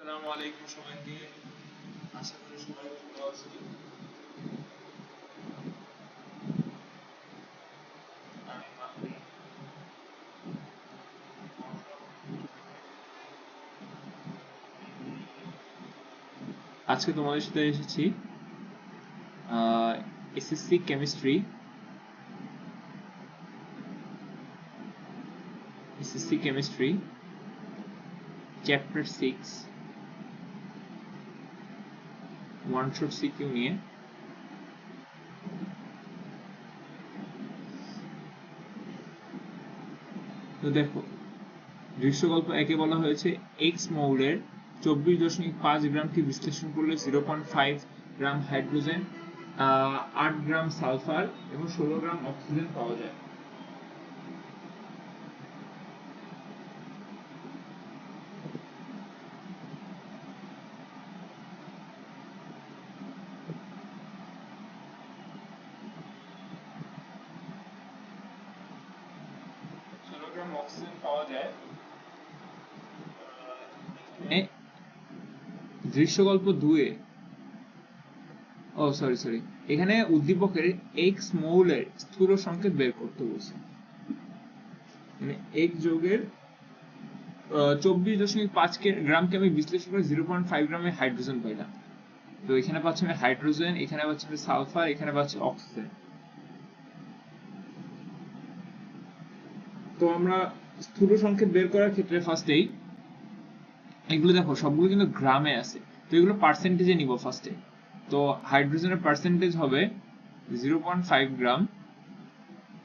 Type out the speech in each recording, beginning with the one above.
আসসালামু আলাইকুম সবাইকে। আশা করি সবাই ভালো আছেন। আমি মাহমুদ। আজকে তোমাদের সাথে এসেছি SSC chemistry chapter 6 one shot CQ নিয়ে। তো দেখো, দৃশ্যকল্প একে বলা হয়েছে এক্স মৌলের 24.5 গ্রামকে বিশ্লেষণ করলে 0.5 গ্রাম হাইড্রোজেন, 8 গ্রাম সালফার এবং 16 গ্রাম অক্সিজেন পাওয়া যায়। অক্সিজেন পাওয়া যায়। দৃশ্যকল্প 2 এ সরি এখানে উদ্দীপকের এক্স মৌলের স্থূল সংকেত বের করতে বলছে। মানে এক যোগের 24.5 গ্রামকে আমি বিশ্লেষণ করে 0.5 গ্রামে হাইড্রোজেন পাইলাম। তো এখানে পাচ্ছি আমি হাইড্রোজেন, এখানে পাচ্ছি আমি সালফার, এখানে পাচ্ছি অক্সিজেন। তো আমরা স্থূল সংকেত বের করার ক্ষেত্রে ফার্স্টেই এগুলো দেখো সবগুলো কিন্তু গ্রামে আছে, তো এগুলো পার্সেন্টেজে নিব ফার্স্টে। তো হাইড্রোজেনের পার্সেন্টেজ হবে 0.5 গ্রাম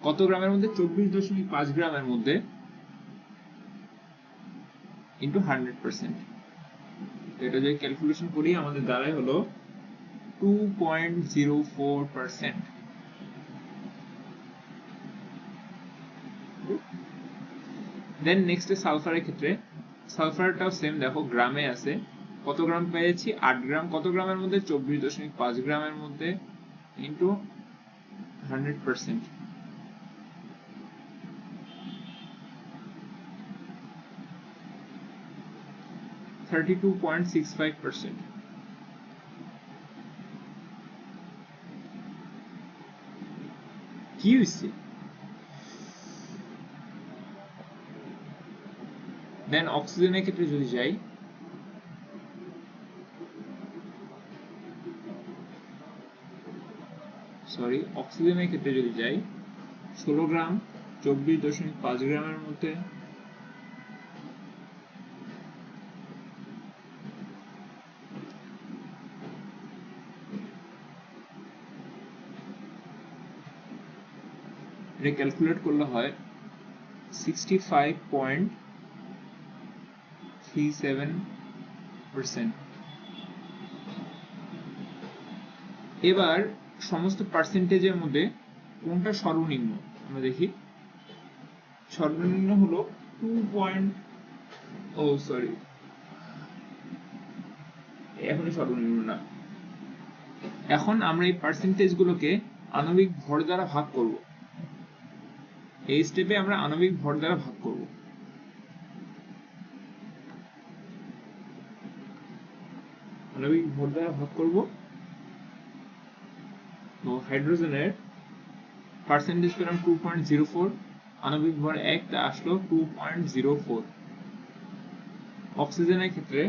কত গ্রামের মধ্যে, 24.5 গ্রামের মধ্যে ইন্টু 100%। এটা যদি ক্যালকুলেশন করি আমাদের দ্বারাই হলো 2.04%। দেন নেক্সট সালফারের ক্ষেত্রে সালফারটাও সেম, দেখো গ্রামে আছে, কত গ্রাম পেয়েছি 8 গ্রাম, কত গ্রামের মধ্যে 24.5 গ্রামের মধ্যে ইন্টু 100%। (32.65%) কি হয়েছে? দেন অক্সিজেনের ক্ষেত্রে যদি যাই, অক্সিজেনের ক্ষেত্রে যদি যাই 16 গ্রাম 24.5 গ্রামের মধ্যে এটা ক্যালকুলেট করলে হয় 65.37%। এবার সমস্ত পার্সেন্টেজের মধ্যে কোনটা সর্বনিম্ন আমরা দেখি। সর্বনিম্ন হলো 2. এখনই সর্বনিম্ন না। এখন আমরা এই পার্সেন্টেজ গুলোকে আণবিক ভর দ্বারা ভাগ করব। এই স্টেপে আমরা আণবিক ভর দ্বারা ভাগ করব। আণবিক ভর দ্বারা ভাগ করব। তো হাইড্রোজেনের পার্সেন্টেজ পেলাম 2.04, আণবিক ভর 1, তা আসলো 2.04। অক্সিজেনের ক্ষেত্রে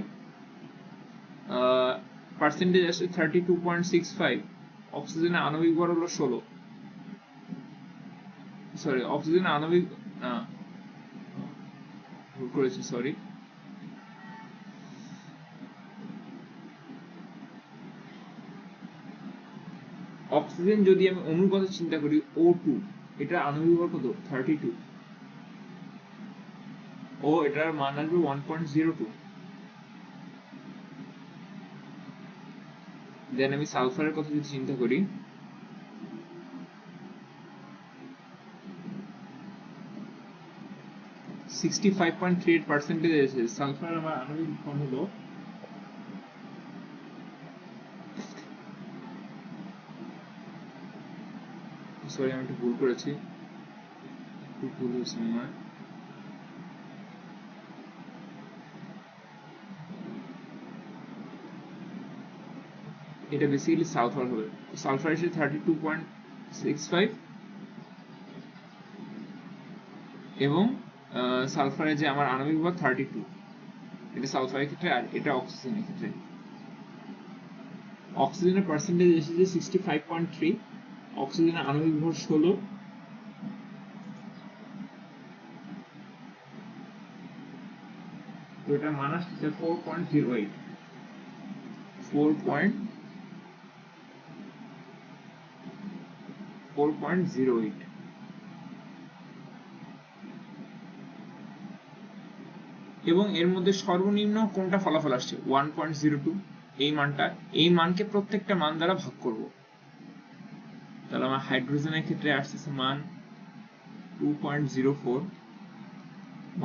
পার্সেন্টেজ আসছে 32.65, অক্সিজেনের আণবিক ভর হলো 16। অক্সিজেনের আণবিক ভুল করেছি, অক্সিজেন যদি আমি অণুর কথা চিন্তা করি O2, এটা আণবিক ভর কত 32, ও এটার মান আসবে 1.02। দেন আমি সালফারের কথা যদি চিন্তা করি 65.38% এসেছে। সালফার আমার আণবিক ভর হলো আমি একটু ভুল করেছি, ভুল হয়েছে আমার। এটা বেসিক্যালি সালফার হবে। সালফার এসে 32.65 এবং সালফারের যে আমার আণবিক ভর 32, এটা সালফারের ক্ষেত্রে, আর এটা অক্সিজেনের ক্ষেত্রে। অক্সিজেনের পার্সেন্টেজ এসেছে 65.3, অক্সিজেনের আণবিক ভর 16, তো এটা মান আসছে 4.08 4.08। এবং এর মধ্যে সর্বনিম্ন কোনটা ফলাফল আসছে 1.02, এই মানটা, এই মানকে প্রত্যেকটা মান দ্বারা ভাগ করব। তাহলে আমার হাইড্রোজেনের ক্ষেত্রে আসছে মান 2.04,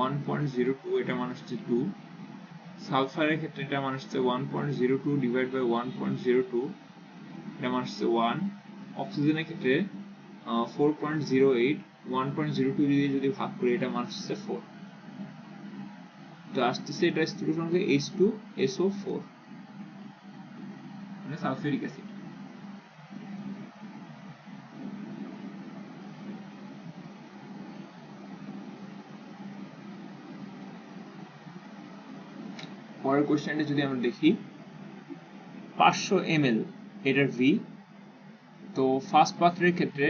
1.02 এটা মান আসছে 2, সালফারের ক্ষেত্রে এটা মান আসছে 1.02 ডিভাইড বাই 1.02, এটা মান আসছে 1, অক্সিজেনের ক্ষেত্রে 4.08, 1.02 যদি ভাগ করি এটা মান আসছে 4, তো আসতেছে এটা স্থূল সংখ্যা H2SO4 মানে সালফিউরিক অ্যাসিড। পরের কোশ্চেনটা যদি আমরা দেখি 500 ml এটার V, তো ফার্স্ট পাত্রের ক্ষেত্রে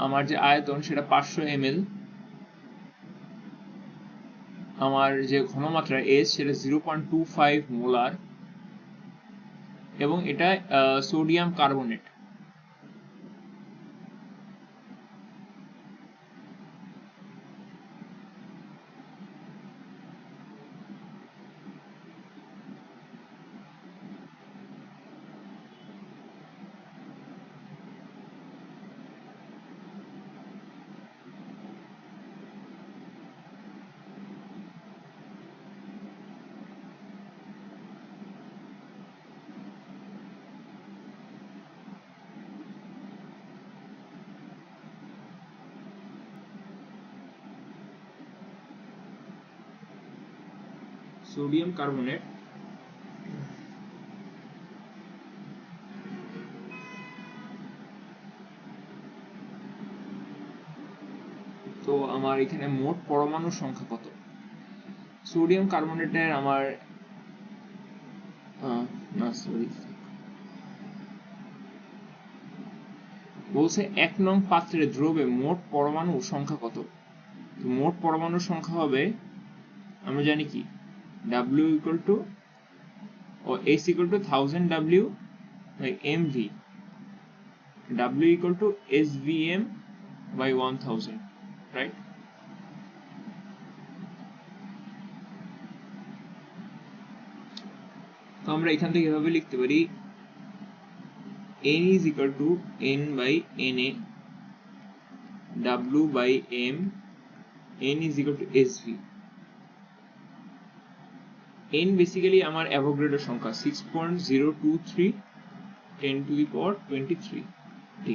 আমার যে আয়তন সেটা 500 ml, আমার যে ঘনমাত্রা S সেটা 0.25 মোলার এবং এটা সোডিয়াম কার্বনেট। সোডিয়াম কার্বনেট, তো আমার এখানে মোট পরমাণুর সংখ্যা কত? সোডিয়াম কার্বনেটের আমার বলছে 1 নং পাত্রে দ্রবে মোট পরমাণুর সংখ্যা কত? তো মোট পরমাণুর সংখ্যা হবে, আমরা জানি কি W equal to S equal to 1000 W by MV, W equal to SVM by 1000, right? তো আমরা এখান থেকে এভাবে লিখতে পারি N is equal to N by Na, W by M, N is equal to SV। N basically আমার অ্যাভোগাড্রোর সংখ্যা 6.023 10 to the power 23 T।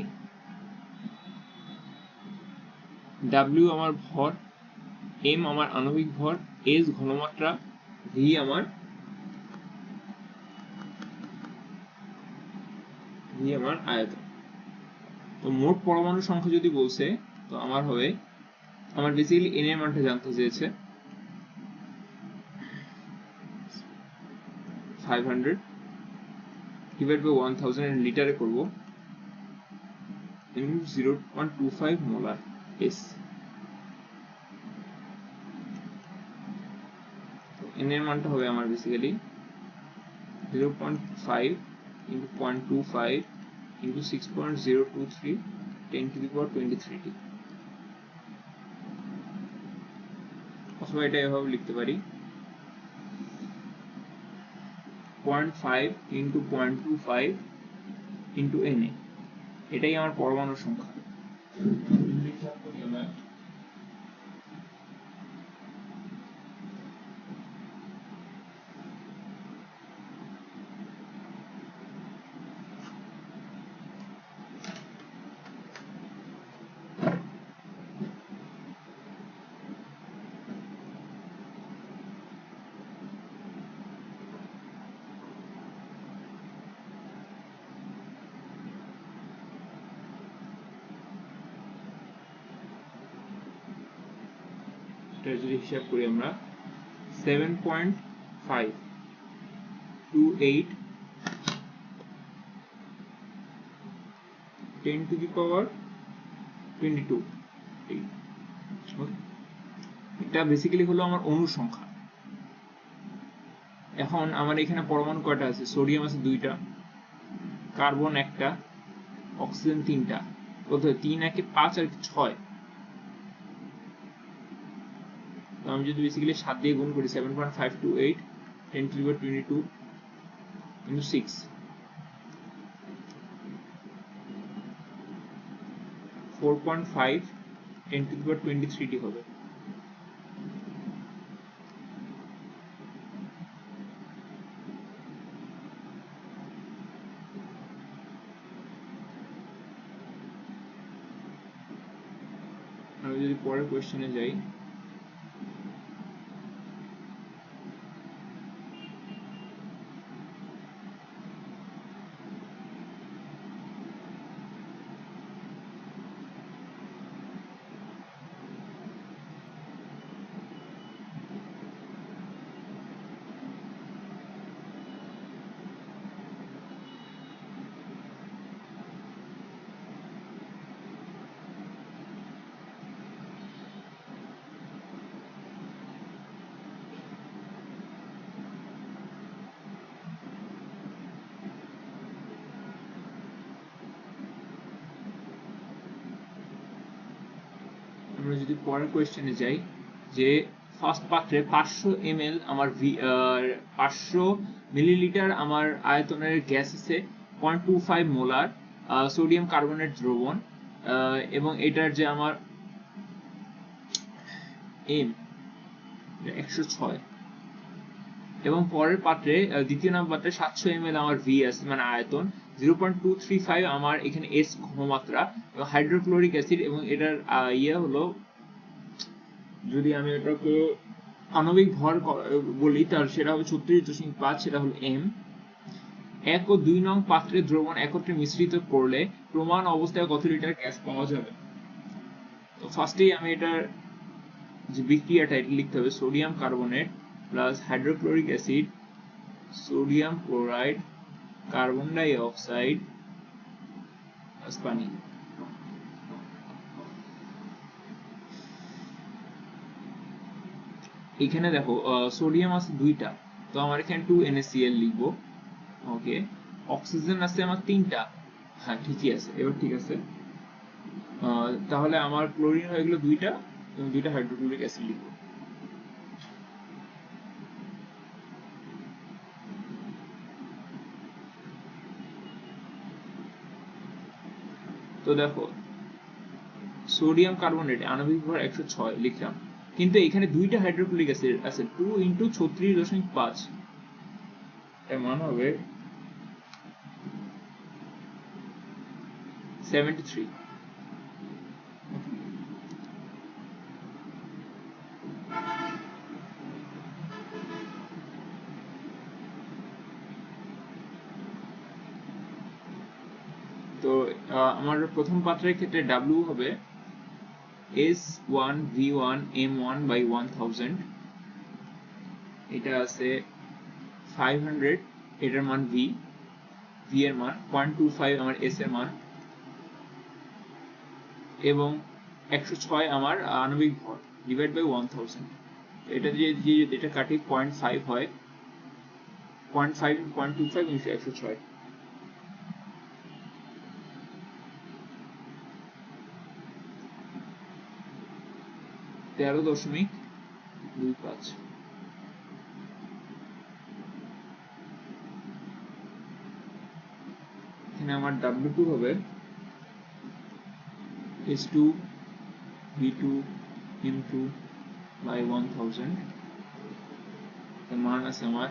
W আমার ভর, M আমার আণবিক ভর, S ঘনমাত্রা, V আমার আয়তন। তো মোট পরমাণু সংখ্যা যদি বলছে তো আমার হবে, আমার বেসিক্যালি N এর মানটা জানতে চেয়েছে 500 ডিভাইড বাই 1000 এর লিটারে করব, 0.25 মোলার S। N এর মানটা হবে আমার basically 0.5 into 0.25 into 6.023 10 to the power 23 T। অথবা এটা এভাবে লিখতে পারি 0.5 into 0.25 into Na, এটাই আমার পরমাণুর সংখ্যা। এটা যদি হিসাব করি আমরা 7.528 10 to the power 22, এটা বেসিক্যালি হলো আমার অণু সংখ্যা। এখন আমার এখানে পরমাণু কয়টা আছে? সোডিয়াম আছে 2টা, কার্বন 1টা, অক্সিজেন 3টা, কত 3 একে 5 আর 6। তো আমি যদি বেসিক্যালি 7 দিয়ে গুণ করি 7.528 10 to the power 22 into 6, 4.5 10 to the power 23 হবে। আমি যদি পরের কোশ্চেনে যাই, আমরা যদি পরের কোশ্চেনে যাই, যে ফার্স্ট পাত্রে 500 ml আমার 500 মিলিলিটার আমার আয়তনের গ্যাস আছে, 0.25 মোলার সোডিয়াম কার্বনেট দ্রবণ, এবং এটার যে আমার এম 106, এবং পরের পাত্রে দ্বিতীয় নাম্বার পাত্রে 700 ml আমার ভি আছে, মানে আয়তন, 0.235 আমার এখানে এস ঘনমাত্রা এবং হাইড্রোক্লোরিক অ্যাসিড, এবং এটার ইয়ে হলো, যদি আমি এটাকে আণবিক ভর বলি তার সেটা হবে 36.5, সেটা হলো এম। 1 ও 2 নং পাত্রের দ্রবণ একত্রে মিশ্রিত করলে প্রমাণ অবস্থায় কত লিটার গ্যাস পাওয়া যাবে? তো ফার্স্টেই আমি এটার যে বিক্রিয়াটা এটা লিখতে হবে, sodium carbonate plus hydrochloric acid, sodium chloride, carbon dioxide plus পানি। এখানে দেখো সোডিয়াম আছে 2টা, তো আমার এখানে 2NaCl লিখবো। ওকে, অক্সিজেন আছে আমার 3টা, হ্যাঁ ঠিকই আছে, এবার ঠিক আছে। তাহলে আমার ক্লোরিন হয়ে গেল 2টা এবং 2টা হাইড্রোক্লোরিক অ্যাসিড লিখবো। তো দেখো সোডিয়াম কার্বনেট আণবিক ভর 106 লিখলাম, কিন্তু এখানে 2টা হাইড্রোক্লোরিক অ্যাসিড আছে, 2 × 36.5, এর মান হবে 73। তো আমার প্রথম পাত্রের ক্ষেত্রে W হবে S1V1M1/1000, এটা আছে 500, এটার মান V এর মান 0.25 আমার S এর মান, এবং 106 আমার আণবিক ভর ডিভাইড বাই 1000। এটা যে এটা কাটি 0.5 হয়, 0.5 0.25 × 106, 13.25। এখানে আমার W2 হবে S2V2M2/1000, এর মান আছে আমার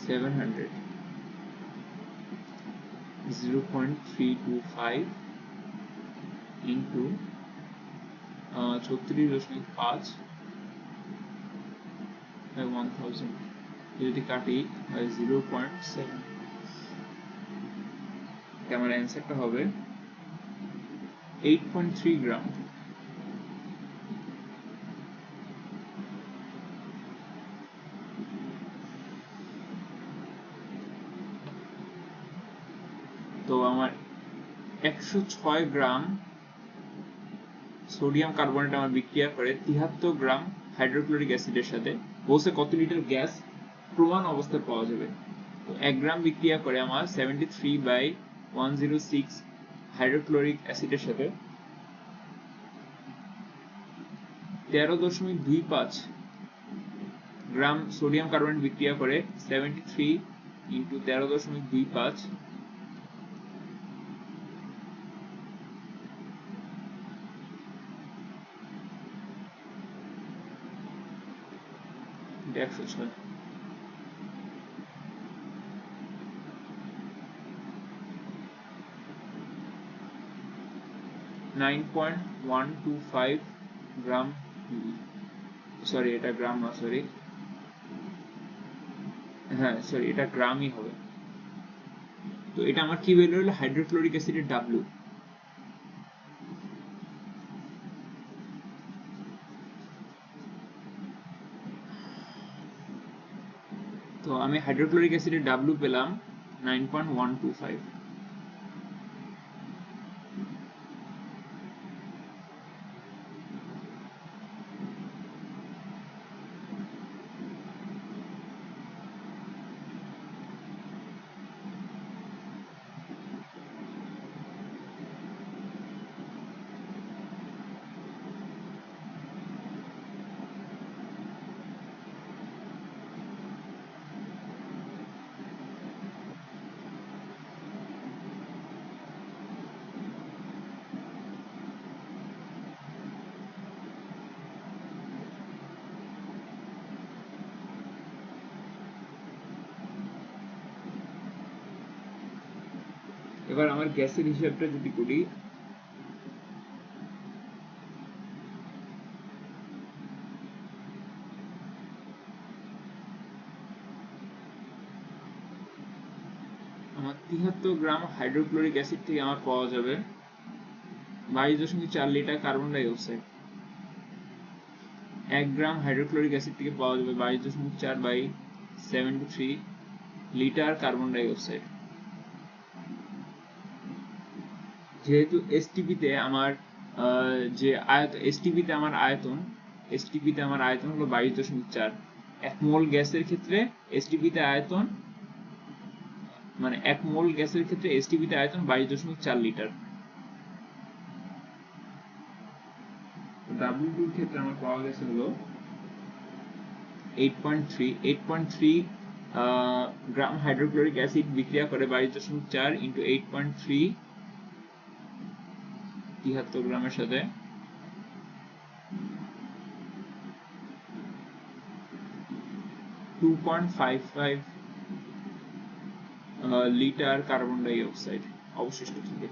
700, 0.325 into 36.5/1000, যদি কাটি হয় 0.7, আমার অ্যান্সারটা হবে 8.3 গ্রাম। তো আমার 106 গ্রাম সোডিয়াম কার্বনেট আমার বিক্রিয়া করে 73 গ্রাম হাইড্রোক্লোরিক অ্যাসিডের সাথে, বলছে কত লিটার গ্যাস প্রমাণ অবস্থায় পাওয়া যাবে। তো 1 গ্রাম বিক্রিয়া করে আমার 73/106 হাইড্রোক্লোরিক অ্যাসিডের সাথে 13.25 গ্রাম সোডিয়াম কার্বনেট বিক্রিয়া করে 73 × 13.25 106 9.125 গ্রাম, সরি এটা গ্রাম না, সরি হ্যাঁ সরি এটা গ্রামই হবে। তো এটা আমার কি ভ্যালু হলো হাইড্রোক্লোরিক অ্যাসিডের ডাব্লিউ। তো আমি হাইড্রোক্লোরিক অ্যাসিডের ডাব্লিউ পেলাম 9.125। এবার আমার গ্যাসের হিসাবটা যদি করি, আমার 73 গ্রাম হাইড্রোক্লোরিক অ্যাসিড থেকে আমার পাওয়া যাবে 22.4 লিটার কার্বন ডাই অক্সাইড। 1 গ্রাম হাইড্রোক্লোরিক অ্যাসিড থেকে পাওয়া যাবে 22.4/73 লিটার কার্বন ডাই অক্সাইড। যেহেতু এসটিপিতে আমার যে আয়তন, এসটিপিতে আমার আয়তন হলো 22.4। 1 মোল গ্যাসের ক্ষেত্রে এসটিপিতে আয়তন, মানে 1 মোল গ্যাসের ক্ষেত্রে এসটিপিতে আয়তন 22.4 লিটার। W2 এর ক্ষেত্রে আমার পাওয়া গেছে হলো 8.3 গ্রাম হাইড্রোক্লোরিক অ্যাসিড বিক্রিয়া করে 22.4 × 8.3 73 গ্রামের সাথে 2.55 লিটার কার্বন ডাই অক্সাইড অবশিষ্ট থাকে।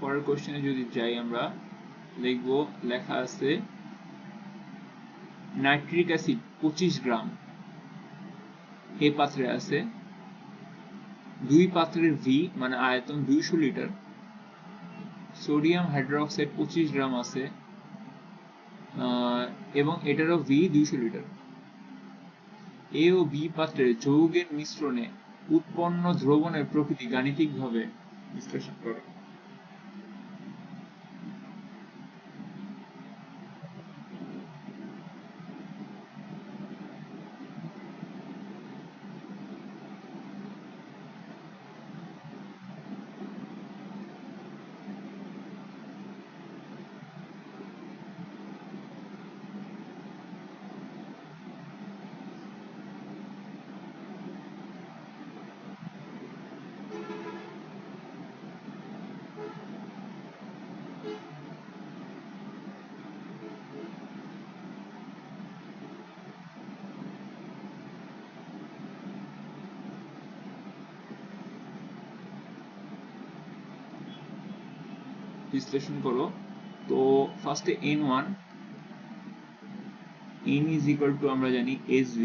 পরের কোশ্চেনে যদি যাই, আমরা লিখব, লেখা আছে নাইট্রিক অ্যাসিড 25 গ্রাম এই পাত্রে আছে, দুই পাত্রের ভি মানে আয়তন 200 লিটার, সোডিয়াম হাইড্রোক্সাইড 25 গ্রাম আছে এবং এটারও ভি 200 লিটার। এ ও বি পাত্রের যৌগের মিশ্রণে উৎপন্ন দ্রবণের প্রকৃতি গাণিতিকভাবে বিশ্লেষণ করো। বিশ্লেষণ করো। তো ফার্স্টে N1, N is equal to আমরা জানি SV,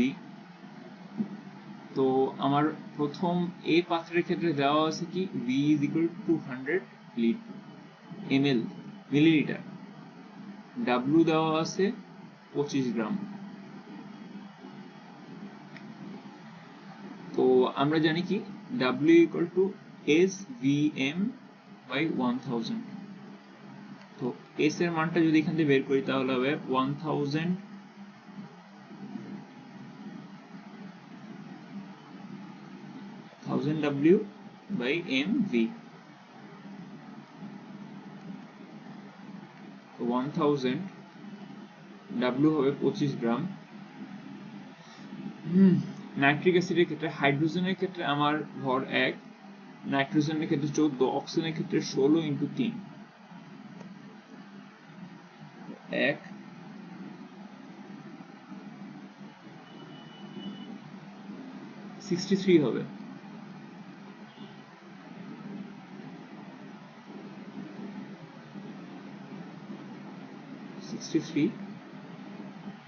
তো আমার প্রথম এ পাত্রের ক্ষেত্রে দেওয়া আছে কি v is equal to 200 ml millilitre, w দেওয়া আছে 25 গ্রাম। তো আমরা জানি কি w equal to svm by 1000। তো s এর মানটা যদি এখান থেকে বের করি তাহলে হবে 1000 w by mv। তো 1000 w হবে 25 গ্রাম। নাইট্রিক অ্যাসিডের ক্ষেত্রে, হাইড্রোজেনের ক্ষেত্রে আমার ভর 1, নাইট্রোজেনের ক্ষেত্রে 14, অক্সিজেনের ক্ষেত্রে 16 ইন্টু 3 1 63 হবে।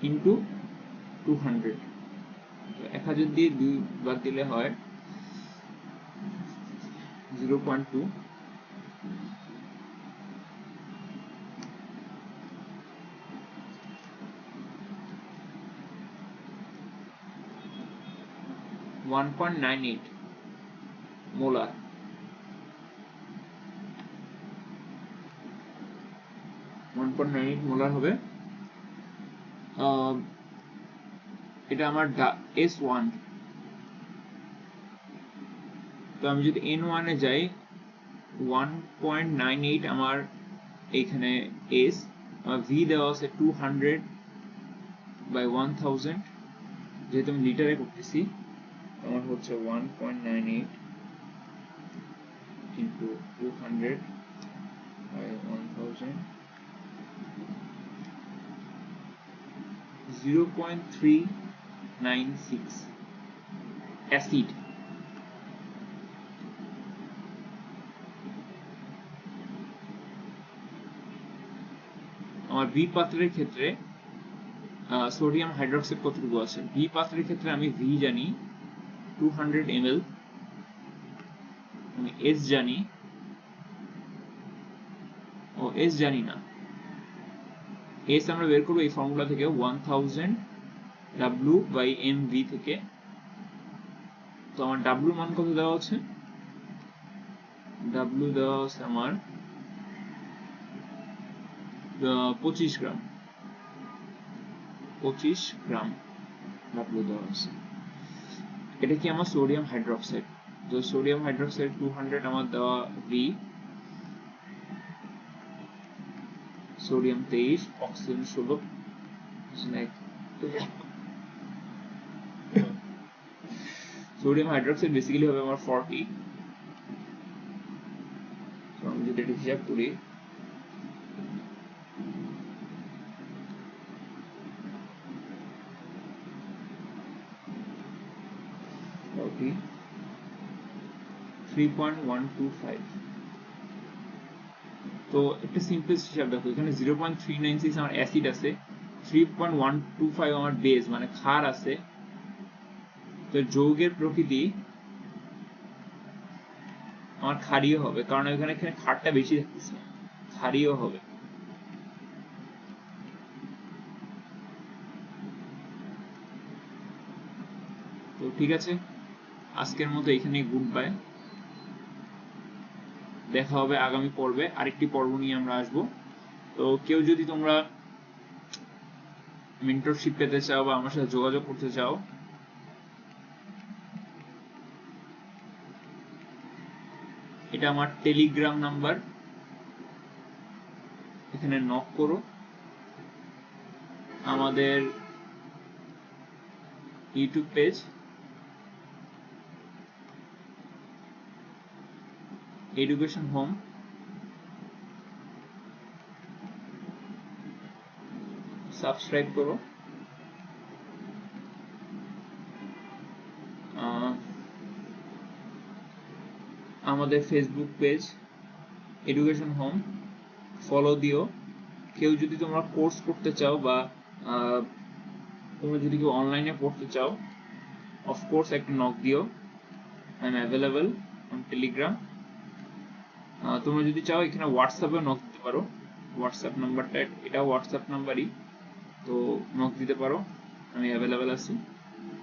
ইন্টু 200, 1000 দিয়ে 2 বাদ দিলে হয় 0.2। 1.98 মোলার। মোলার হবে। এটা আমার S1। তো আমি যদি N1 এ যাই 1.98 আমার এখানে S, আমার V দেওয়া আছে 200 by 1000, যেহেতু আমি লিটারে করতেছি আমার হচ্ছে 1.98 into 200 by 1000, 0.396 অ্যাসিড। আমার বি পাত্রের ক্ষেত্রে সোডিয়াম হাইড্রোক্সাইড কতটুকু আছে? বি পাত্রের ক্ষেত্রে আমি ভি জানি 200 ml, আমি এস জানি, ও এস জানি না, এস আমরা বের করবো এই ফর্মুলা থেকে 1000 w by mv থেকে। তো আমার w মান কত দেওয়া আছে? w দেওয়া আছে আমার 25 গ্রাম। 25 গ্রাম w দেওয়া আছে। এটা কি আমার সোডিয়াম হাইড্রোক্সাইড। তো সোডিয়াম হাইড্রোক্সাইড 200 আমার দেওয়া v, sodium 23, oxygen 16, sodium hydroxide basically হবে আমার 40। তো আমি যদি এটা হিসাব করি কি 3.125। তো একটা সিম্পলেস্ট হিসাব দেখো, এখানে 0.396 আমার অ্যাসিড আছে, 3.125 আমার বেস মানে ক্ষার আছে। তো যৌগের প্রকৃতি আমার ক্ষারীয় হবে, কারণ এখানে ক্ষারটা বেশি থাকতেছে, ক্ষারীয় হবে। তো ঠিক আছে, আজকের মতো এখানেই গুড বাই। দেখা হবে আগামী পর্বে, আরেকটি পর্ব নিয়ে আমরা আসবো। তো কেউ যদি তোমরা মেন্টরশিপ পেতে চাও বা আমার সাথে যোগাযোগ করতে চাও, এটা আমার টেলিগ্রাম নাম্বার, এখানে নক করো। আমাদের YouTube page education home, subscribe করো। আমাদের Facebook page education home follow দিও। কেউ যদি তোমরা কোর্স করতে চাও বা তোমরা যদি কেউ অনলাইনে পড়তে চাও অফকোর্স একটা নক দিও। I am available on Telegram. তোমরা যদি চাও এখানে হোয়াটসঅ্যাপে নক দিতে পারো, হোয়াটসঅ্যাপ নাম্বারটা এটাও হোয়াটসঅ্যাপ নাম্বারই, তো নক দিতে পারো, আমি অ্যাভেলেবেল আছি।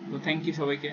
তো থ্যাংক ইউ সবাইকে।